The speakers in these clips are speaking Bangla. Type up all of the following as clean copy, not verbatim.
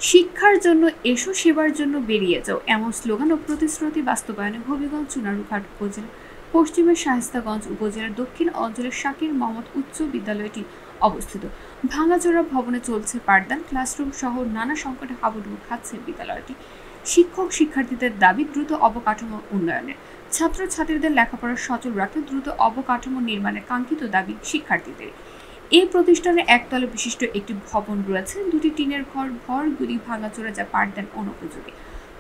শিক্ষার জন্য এসো, সেবার জন্য বেরিয়ে যাও, এমন স্লোগান ও প্রতিশ্রুতি বাস্তবায়নে হবিগঞ্জ চুনারুঘাট উপজেলা পশ্চিমের শায়েস্তাগঞ্জ উপজেলার দক্ষিণ অঞ্চলের শাকির মোহাম্মদ উচ্চ বিদ্যালয়টি অবস্থিত। ভাঙাচোরা ভবনে চলছে পাঠদান, ক্লাসরুম সহ নানা সংকটে হাবুডুবু খাচ্ছে বিদ্যালয়টি। শিক্ষক শিক্ষার্থীদের দাবি দ্রুত অবকাঠামো উন্নয়নের। ছাত্রছাত্রীদের লেখাপড়া সচল রাখতে দ্রুত অবকাঠামো নির্মাণের কাঙ্ক্ষিত দাবি শিক্ষার্থীদের। এই প্রতিষ্ঠানে একতলা বিশিষ্ট একটি ভবন রয়েছে, দুটি টিনের ঘর, ঘরগুলি ভাঙাচোরা যা পাঠদান অনুপযোগী।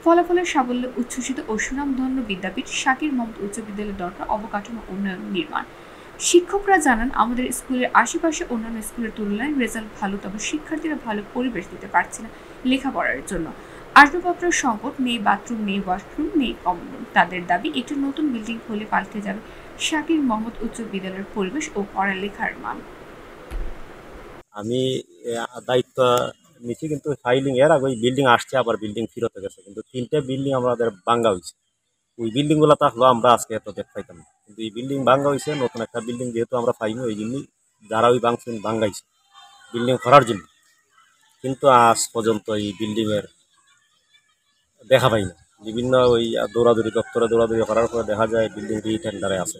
ফলাফলের সাফল্যে উচ্ছ্বসিত ও সুনামধন্য বিদ্যাপীঠ শাকির মোহাম্মদ উচ্চ বিদ্যালয়ের দরকার অবকাঠামো উন্নয়ন নির্মাণ। শিক্ষকরা জানান, আমাদের স্কুলের আশেপাশে অন্যান্য স্কুলের তুলনায় রেজাল্ট ভালো, তবে শিক্ষার্থীরা ভালো পরিবেশ দিতে পারছে না লেখাপড়ার জন্য। আসবাবপত্রের সংকট, নেই বাথরুম, নেই ওয়াশরুম, নেই কমন রুম। তাদের দাবি, একটি নতুন বিল্ডিং হলে পাল্টে যাবে শাকির মোহাম্মদ উচ্চ বিদ্যালয়ের পরিবেশ ও পড়ালেখার মান। আমি দায়িত্ব নিচ্ছি, কিন্তু ফাইলিং এর আগে ওই বিল্ডিং আসছে, আবার বিল্ডিং ফিরতে গেছে, কিন্তু তিনটে বিল্ডিং আমাদের ভাঙ্গা হয়েছে। ওই বিল্ডিং গুলো থাকলেও আমরা আজকে এত দেখ পাইতাম না, কিন্তু এই বিল্ডিং ভাঙ্গা হয়েছে, নতুন একটা বিল্ডিং যেহেতু আমরা পাইনি, ওই জন্যই যারা ওই ভাঙছেন ভাঙ্গাইছে বিল্ডিং করার জন্য। কিন্তু আজ পর্যন্ত এই বিল্ডিং এর দেখা পাই না। বিভিন্ন ওই দৌড়াদৌড়ি দপ্তরে দৌড়াদৌড়ি করার পরে দেখা যায় বিল্ডিং রি টেন্ডারে আছে।